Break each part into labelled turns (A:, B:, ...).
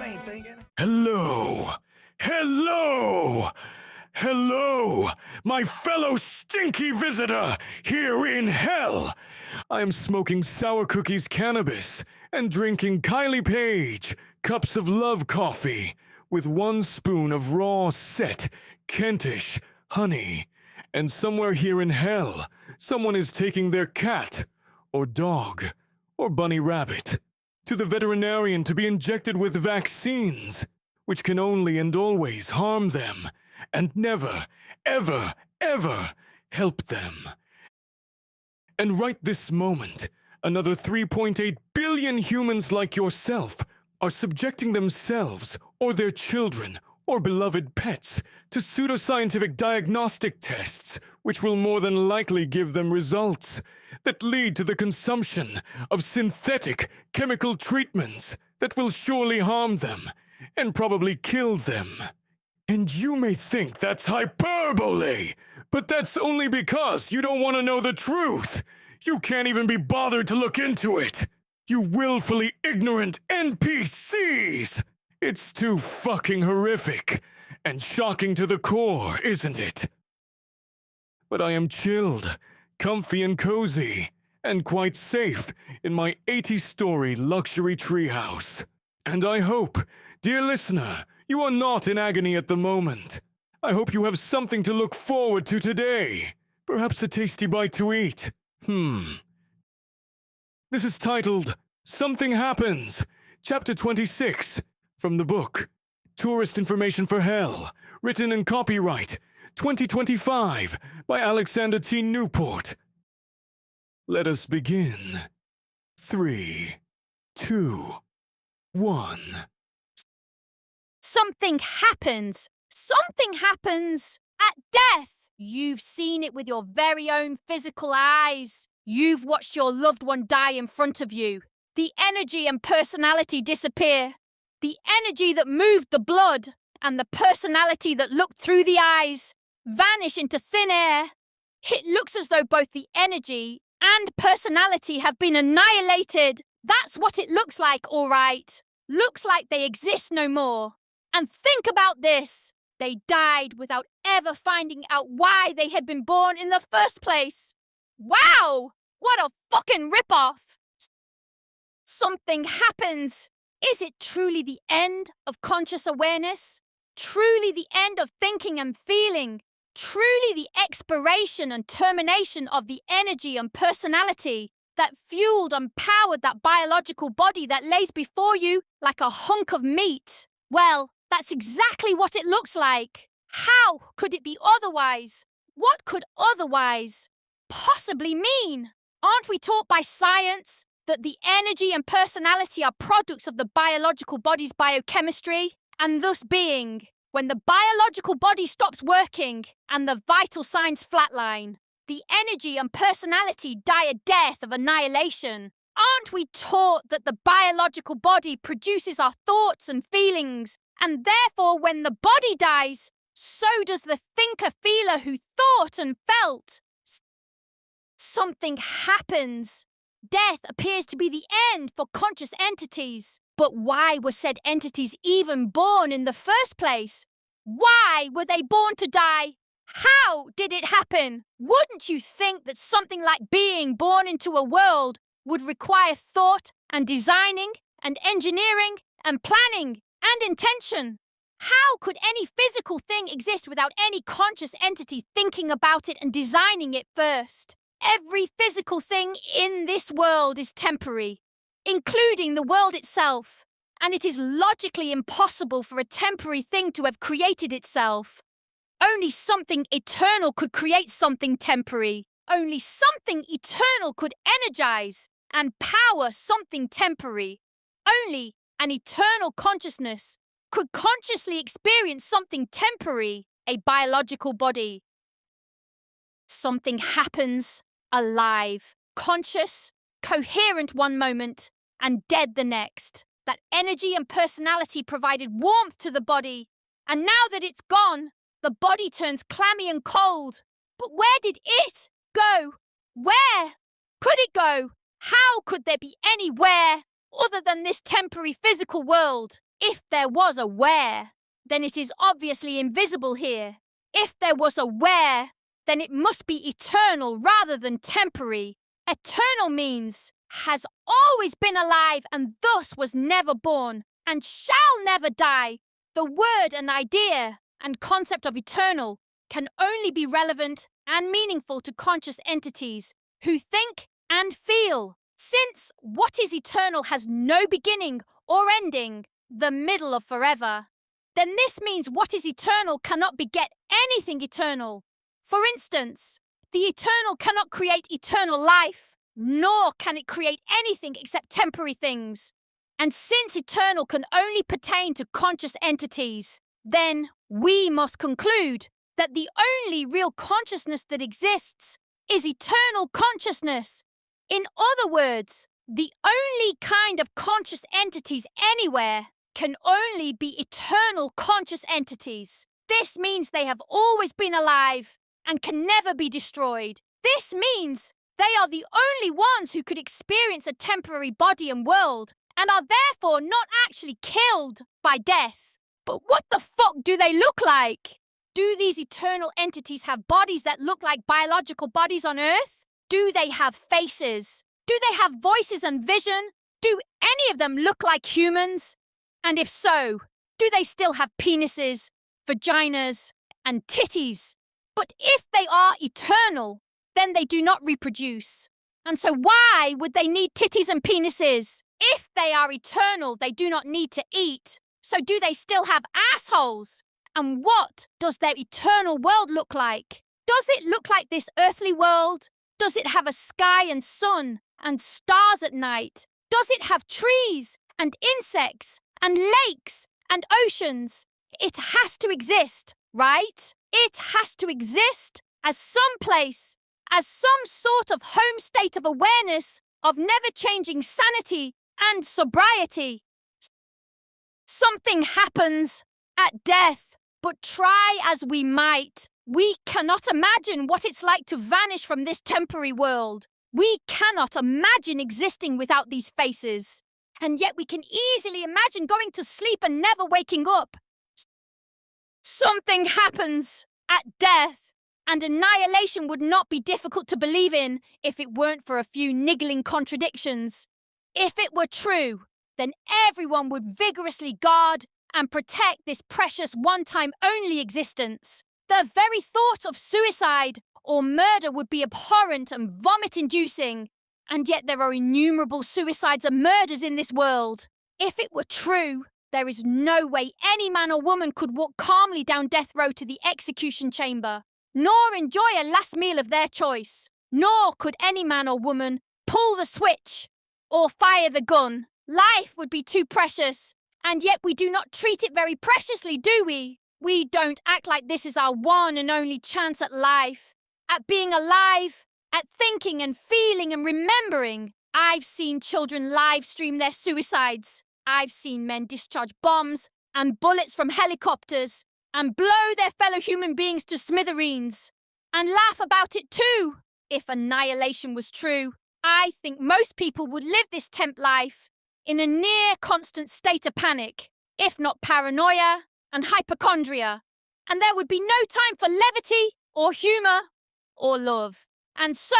A: ain't thinking.
B: Hello! Hello! Hello, my fellow stinky visitor here in hell! I'm smoking sour cookies cannabis and drinking Kylie Page cups of love coffee with 1 spoon of raw set Kentish honey. And somewhere here in hell, someone is taking their cat, or dog, or bunny rabbit to the veterinarian to be injected with vaccines, which can only and always harm them and never, ever, ever help them. And right this moment, another 3.8 billion humans like yourself are subjecting themselves or their children or beloved pets to pseudoscientific diagnostic tests, which will more than likely give them results that lead to the consumption of synthetic chemical treatments that will surely harm them and probably kill them. And you may think that's hyperbole, but that's only because you don't want to know the truth. You can't even be bothered to look into it. You willfully ignorant NPCs! It's too fucking horrific and shocking to the core, isn't it? But I am chilled, comfy and cozy, and quite safe in my 80-story luxury treehouse. And I hope, dear listener, you are not in agony at the moment. I hope you have something to look forward to today. Perhaps a tasty bite to eat. This is titled, Something Happens, Chapter 26, from the book, Tourist Information for Hell, written in copyright 2025 by Alexander T. Newport. Let us begin. 3, 2, 1.
C: Something happens. Something happens at death. You've seen it with your very own physical eyes. You've watched your loved one die in front of you. The energy and personality disappear. The energy that moved the blood and the personality that looked through the eyes vanish into thin air. It looks as though both the energy and personality have been annihilated. That's what it looks like, all right. Looks like they exist no more. And think about this. They died without ever finding out why they had been born in the first place. Wow! What a fucking rip-off! Something happens. Is it truly the end of conscious awareness? Truly the end of thinking and feeling? Truly the expiration and termination of the energy and personality that fueled and powered that biological body that lays before you like a hunk of meat? Well, that's exactly what it looks like. How could it be otherwise? What could otherwise possibly mean? Aren't we taught by science that the energy and personality are products of the biological body's biochemistry? And thus being, when the biological body stops working and the vital signs flatline, the energy and personality die a death of annihilation. Aren't we taught that the biological body produces our thoughts and feelings, and therefore when the body dies, so does the thinker-feeler who thought and felt? Something happens. Death appears to be the end for conscious entities. But why were said entities even born in the first place? Why were they born to die? How did it happen? Wouldn't you think that something like being born into a world would require thought and designing and engineering and planning and intention? How could any physical thing exist without any conscious entity thinking about it and designing it first? Every physical thing in this world is temporary, including the world itself, and it is logically impossible for a temporary thing to have created itself. Only something eternal could create something temporary. Only something eternal could energize and power something temporary. Only an eternal consciousness could consciously experience something temporary, a biological body. Something happens, alive, conscious, coherent one moment, and dead the next. That energy and personality provided warmth to the body, and now that it's gone, the body turns clammy and cold. But where did it go? Where could it go? How could there be anywhere other than this temporary physical world? If there was a where, then it is obviously invisible here. If there was a where, then it must be eternal rather than temporary. Eternal means has always been alive and thus was never born and shall never die. The word and idea and concept of eternal can only be relevant and meaningful to conscious entities who think and feel. Since what is eternal has no beginning or ending, the middle of forever, then this means what is eternal cannot beget anything eternal. For instance, the eternal cannot create eternal life, nor can it create anything except temporary things. And since eternal can only pertain to conscious entities, then we must conclude that the only real consciousness that exists is eternal consciousness. In other words, the only kind of conscious entities anywhere can only be eternal conscious entities. This means they have always been alive and can never be destroyed. This means they are the only ones who could experience a temporary body and world and are therefore not actually killed by death. But what the fuck do they look like? Do these eternal entities have bodies that look like biological bodies on Earth? Do they have faces? Do they have voices and vision? Do any of them look like humans? And if so, do they still have penises, vaginas, and titties? But if they are eternal, then they do not reproduce. And so why would they need titties and penises? If they are eternal, they do not need to eat. So do they still have assholes? And what does their eternal world look like? Does it look like this earthly world? Does it have a sky and sun and stars at night? Does it have trees and insects and lakes and oceans? It has to exist, right? It has to exist as some place, as some sort of home state of awareness, of never-changing sanity and sobriety. Something happens at death, but try as we might, we cannot imagine what it's like to vanish from this temporary world. We cannot imagine existing without these faces. And yet we can easily imagine going to sleep and never waking up. Something happens at death, and annihilation would not be difficult to believe in if it weren't for a few niggling contradictions. If it were true, then everyone would vigorously guard and protect this precious one-time only existence. The very thought of suicide or murder would be abhorrent and vomit-inducing, and yet there are innumerable suicides and murders in this world. If it were true, there is no way any man or woman could walk calmly down death row to the execution chamber, nor enjoy a last meal of their choice, nor could any man or woman pull the switch or fire the gun. Life would be too precious, and yet we do not treat it very preciously, do we? We don't act like this is our one and only chance at life, at being alive, at thinking and feeling and remembering. I've seen children live stream their suicides. I've seen men discharge bombs and bullets from helicopters and blow their fellow human beings to smithereens and laugh about it too. If annihilation was true, I think most people would live this temp life in a near constant state of panic, if not paranoia and hypochondria, and there would be no time for levity or humour or love. And so,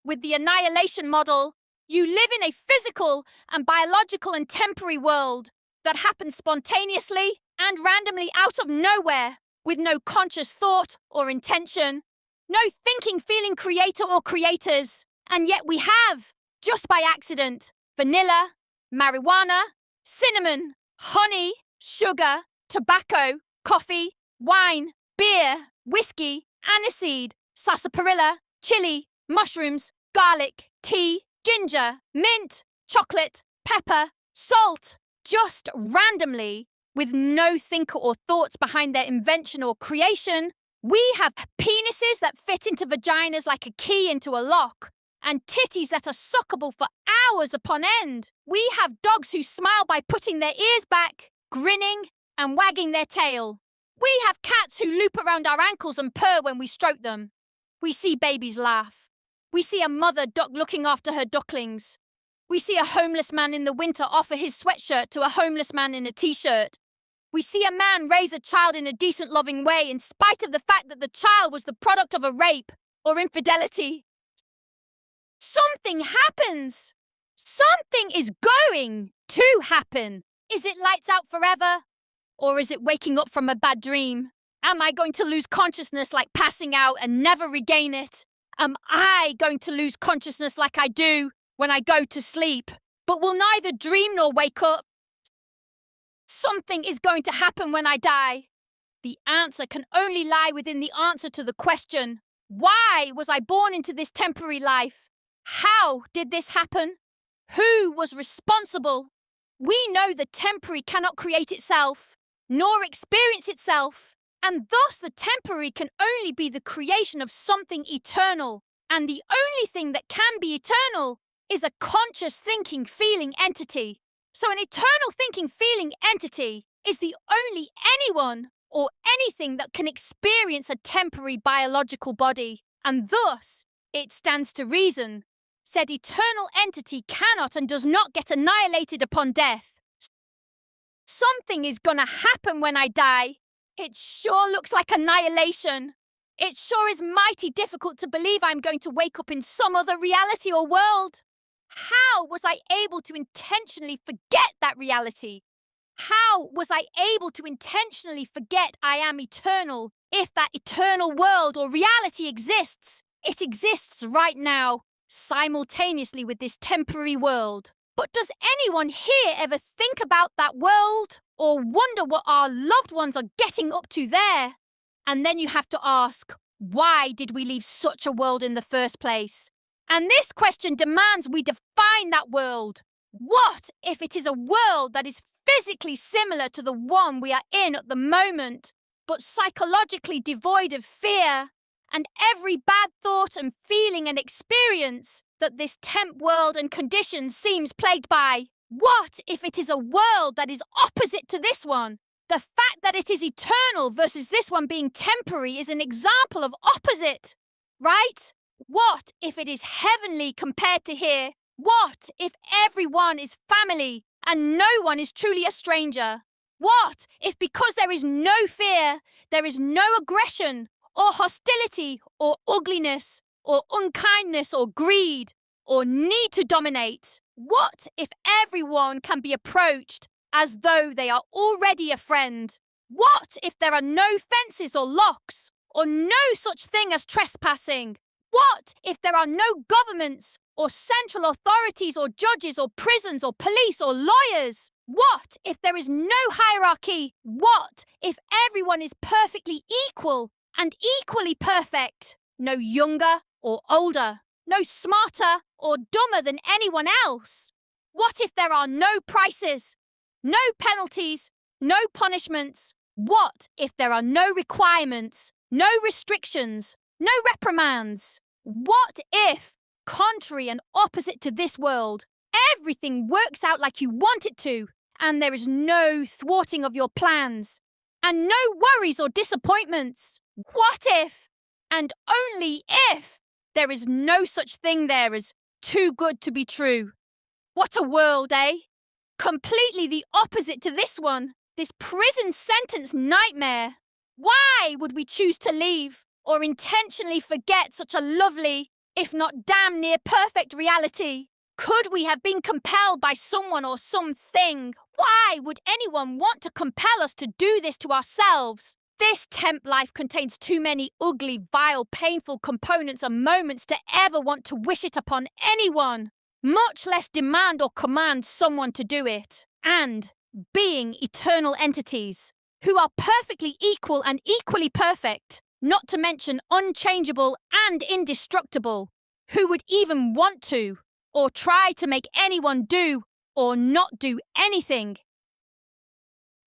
C: with the annihilation model, you live in a physical and biological and temporary world that happens spontaneously and randomly out of nowhere, with no conscious thought or intention, no thinking, feeling creator or creators. And yet we have, just by accident, vanilla, marijuana, cinnamon, honey, sugar, tobacco, coffee, wine, beer, whiskey, aniseed, sarsaparilla, chili, mushrooms, garlic, tea, ginger, mint, chocolate, pepper, salt, just randomly, with no thinker or thoughts behind their invention or creation. We have penises that fit into vaginas like a key into a lock, and titties that are suckable for hours upon end. We have dogs who smile by putting their ears back, grinning and wagging their tail. We have cats who loop around our ankles and purr when we stroke them. We see babies laugh. We see a mother duck looking after her ducklings. We see a homeless man in the winter offer his sweatshirt to a homeless man in a t-shirt. We see a man raise a child in a decent, loving way in spite of the fact that the child was the product of a rape or infidelity. Something happens. Something is going to happen. Is it lights out forever? Or is it waking up from a bad dream? Am I going to lose consciousness like passing out and never regain it? Am I going to lose consciousness like I do when I go to sleep, but will neither dream nor wake up? Something is going to happen when I die. The answer can only lie within the answer to the question, why was I born into this temporary life? How did this happen? Who was responsible? We know the temporary cannot create itself, nor experience itself, and thus the temporary can only be the creation of something eternal, and the only thing that can be eternal is a conscious thinking feeling entity. So an eternal thinking feeling entity is the only anyone or anything that can experience a temporary biological body, and thus, it stands to reason, said eternal entity cannot and does not get annihilated upon death. Something is gonna happen when I die. It sure looks like annihilation. It sure is mighty difficult to believe I'm going to wake up in some other reality or world. How was I able to intentionally forget that reality? How was I able to intentionally forget I am eternal if that eternal world or reality exists? It exists right now, simultaneously with this temporary world. But does anyone here ever think about that world or wonder what our loved ones are getting up to there? And then you have to ask, why did we leave such a world in the first place? And this question demands we define that world. What if it is a world that is physically similar to the one we are in at the moment, but psychologically devoid of fear and every bad thought and feeling and experience that this temp world and condition seems plagued by? What if it is a world that is opposite to this one? The fact that it is eternal versus this one being temporary is an example of opposite, right? What if it is heavenly compared to here? What if everyone is family and no one is truly a stranger? What if because there is no fear, there is no aggression or hostility or ugliness or unkindness or greed or need to dominate? What if everyone can be approached as though they are already a friend? What if there are no fences or locks or no such thing as trespassing? What if there are no governments or central authorities or judges or prisons or police or lawyers? What if there is no hierarchy? What if everyone is perfectly equal and equally perfect? No younger or older, no smarter or dumber than anyone else? What if there are no prices, no penalties, no punishments? What if there are no requirements, no restrictions, no reprimands? What if, contrary and opposite to this world, everything works out like you want it to, and there is no thwarting of your plans, and no worries or disappointments? What if, and only if, there is no such thing there as too good to be true? What a world, eh? Completely the opposite to this one, this prison sentence nightmare. Why would we choose to leave or intentionally forget such a lovely, if not damn near perfect reality? Could we have been compelled by someone or something? Why would anyone want to compel us to do this to ourselves? This temp life contains too many ugly, vile, painful components and moments to ever want to wish it upon anyone, much less demand or command someone to do it. And, being eternal entities, who are perfectly equal and equally perfect, not to mention unchangeable and indestructible, who would even want to, or try to make anyone do, or not do anything?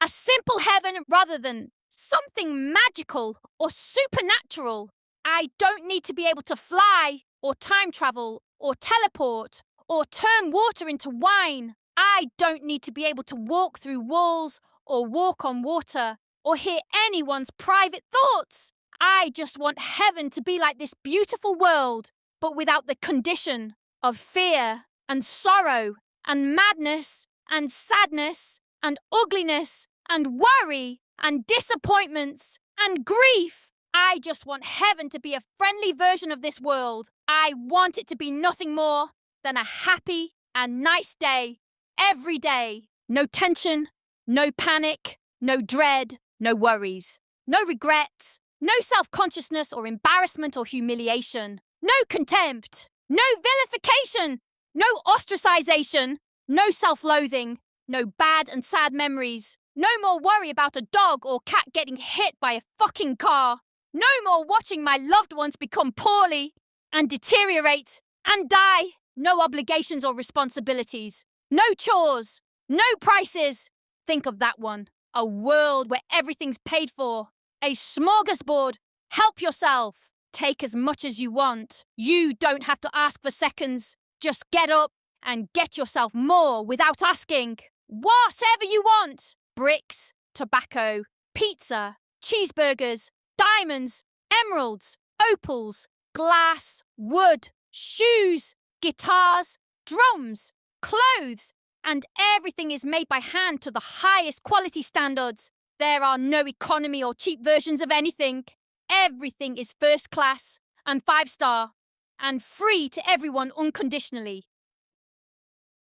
C: A simple heaven rather than something magical or supernatural. I don't need to be able to fly, or time travel, or teleport, or turn water into wine. I don't need to be able to walk through walls, or walk on water, or hear anyone's private thoughts. I just want heaven to be like this beautiful world, but without the condition of fear and sorrow and madness and sadness and ugliness and worry and disappointments and grief. I just want heaven to be a friendly version of this world. I want it to be nothing more than a happy and nice day every day. No tension, no panic, no dread, no worries, no regrets, no self-consciousness or embarrassment or humiliation, no contempt, no vilification, no ostracization, no self-loathing, no bad and sad memories, no more worry about a dog or cat getting hit by a fucking car, no more watching my loved ones become poorly and deteriorate and die, no obligations or responsibilities, no chores, no prices. Think of that one. A world where everything's paid for. A smorgasbord. Help yourself. Take as much as you want. You don't have to ask for seconds. Just get up and get yourself more without asking. Whatever you want. Bricks, tobacco, pizza, cheeseburgers, diamonds, emeralds, opals, glass, wood, shoes, guitars, drums, clothes, and everything is made by hand to the highest quality standards. There are no economy or cheap versions of anything. Everything is first class and 5-star and free to everyone unconditionally.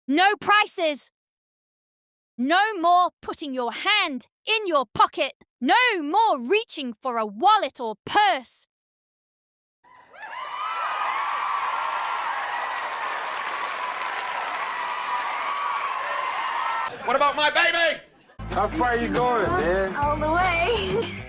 C: No prices. No more putting your hand in your pocket. No more reaching for a wallet or purse.
A: What about my baby?
D: How far are you going, man?
E: All the way.